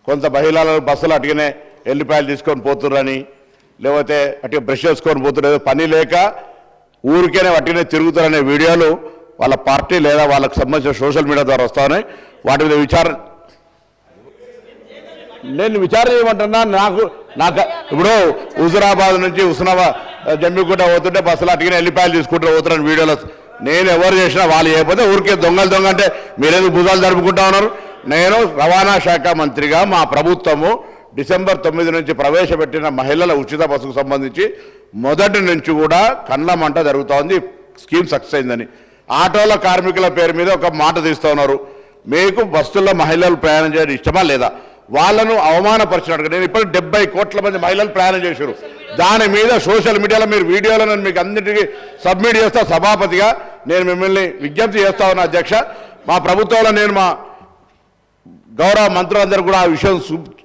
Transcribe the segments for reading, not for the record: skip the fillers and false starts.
కొంత మహిళలు బస్సులు అటుగానే ఎల్లిపాయలు తీసుకొని పోతుర్రని, లేకపోతే అటు బ్రష్ చేసుకొని పోతున్నారు, పని లేక ఊరికేనే అటుగానే తిరుగుతారనే వీడియోలు వాళ్ళ పార్టీ లేదా వాళ్ళకు సంబంధించిన సోషల్ మీడియా ద్వారా వస్తాయి. వాటి మీద నేను విచారణ చేయమంటున్నా. నాకు ఇప్పుడు హుజురాబాద్ నుంచి జమ్మికుంట పోతుంటే బస్సులు అటుగానే ఎల్లిపాయలు తీసుకుంటూ పోతున్నారని వీడియోలో నేను ఎవరు చేసినా వాళ్ళు చేయకపోతే ఊరికే దొంగలు అంటే మీరేందుకు భుజాలు జరుపుకుంటా ఉన్నారు? నేను రవాణా శాఖ మంత్రిగా మా ప్రభుత్వము డిసెంబర్ 9 నుంచి ప్రవేశపెట్టిన మహిళల ఉచిత బస్సుకు సంబంధించి మొదటి నుంచి కూడా కళ్ళ మంట జరుగుతూ ఉంది. స్కీమ్ సక్సెస్ అయిందని ఆటోల కార్మికుల పేరు మీద ఒక మాట తీస్తూ ఉన్నారు. మీకు బస్సుల్లో మహిళలు ప్రయాణం చేయడం ఇష్టమా లేదా? వాళ్ళను అవమానపరిచినట్టుగా నేను ఇప్పుడు 70 కోట్ల మంది మహిళలు ప్రయాణం చేశారు. దాని మీద సోషల్ మీడియాలో మీరు వీడియోలో నేను మీకు అందరికీ సబ్మిట్ చేస్తా. సభాపతిగా నేను మిమ్మల్ని విజ్ఞప్తి చేస్తా ఉన్నా అధ్యక్ష. మా ప్రభుత్వంలో నేను మా గౌరవ మంత్రులందరూ కూడా ఆ విషయం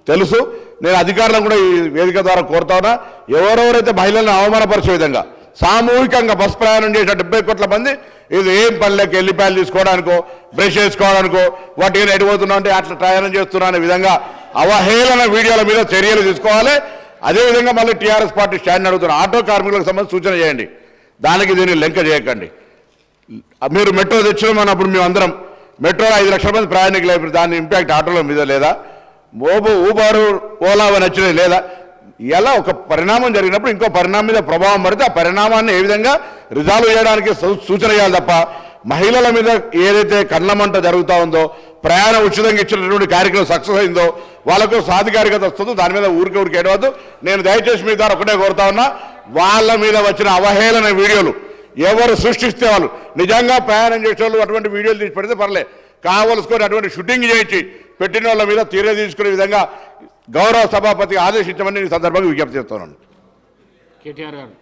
తెలుసు. నేను అధికారులను కూడా ఈ వేదిక ద్వారా కోరుతా ఉన్నా, ఎవరెవరైతే మహిళలను అవమానపరిచే విధంగా సామూహికంగా బస్ ప్రయాణం చేసిన 70 కోట్ల మంది ఇది ఏం పనిలోకి ఎల్లిపాయలు తీసుకోవడానికో బ్రష్ చేసుకోవడానికో వాటిని ఎడిపోతున్నా అంటే అట్లా ప్రయాణం చేస్తున్నా అనే విధంగా అవహేళన వీడియోల మీద చర్యలు తీసుకోవాలి. అదేవిధంగా మళ్ళీ టీఆర్ఎస్ పార్టీ స్టాండ్ అడుగుతున్న ఆటో కార్మికులకు సంబంధించి సూచన చేయండి. దానికి దీన్ని లెంక చేయకండి. మీరు మెట్రో తెచ్చినామన్నప్పుడు మేమందరం మెట్రోలో 5 లక్షల మంది ప్రయాణికులు అయిపోయి దాని ఇంపాక్ట్ ఆటోల మీద లేదా? ఊబరు ఓలా నచ్చినవి లేదా? ఇలా ఒక పరిణామం జరిగినప్పుడు ఇంకో పరిణామం మీద ప్రభావం పడితే ఆ పరిణామాన్ని ఏ విధంగా రిజాల్వ్ చేయడానికి సూచన చేయాలి తప్ప మహిళల మీద ఏదైతే కళ్ళమంట జరుగుతూ ఉందో, ప్రయాణం ఉచితంగా ఇచ్చినటువంటి కార్యక్రమం సక్సెస్ అయిందో, వాళ్ళకు సాధికారికత వస్తుందో దాని మీద ఊరికి ఏడవద్దు. నేను దయచేసి మీ ద్వారా ఒకటే కోరుతా ఉన్నా, వాళ్ళ మీద వచ్చిన అవహేళన వీడియోలు ఎవరు సృష్టిస్తే వాళ్ళు నిజంగా ప్రయాణం చేసే వాళ్ళు అటువంటి వీడియోలు తీసి పెడితే పర్లే, కావలసుకొని అటువంటి షూటింగ్ చేయించి పెట్టిన వాళ్ళ మీద తీరే తీసుకునే విధంగా గౌరవ సభాపతి ఆదేశించమని ఈ సందర్భంగా విజ్ఞప్తి చేస్తున్నాను. కేటీఆర్ గారు.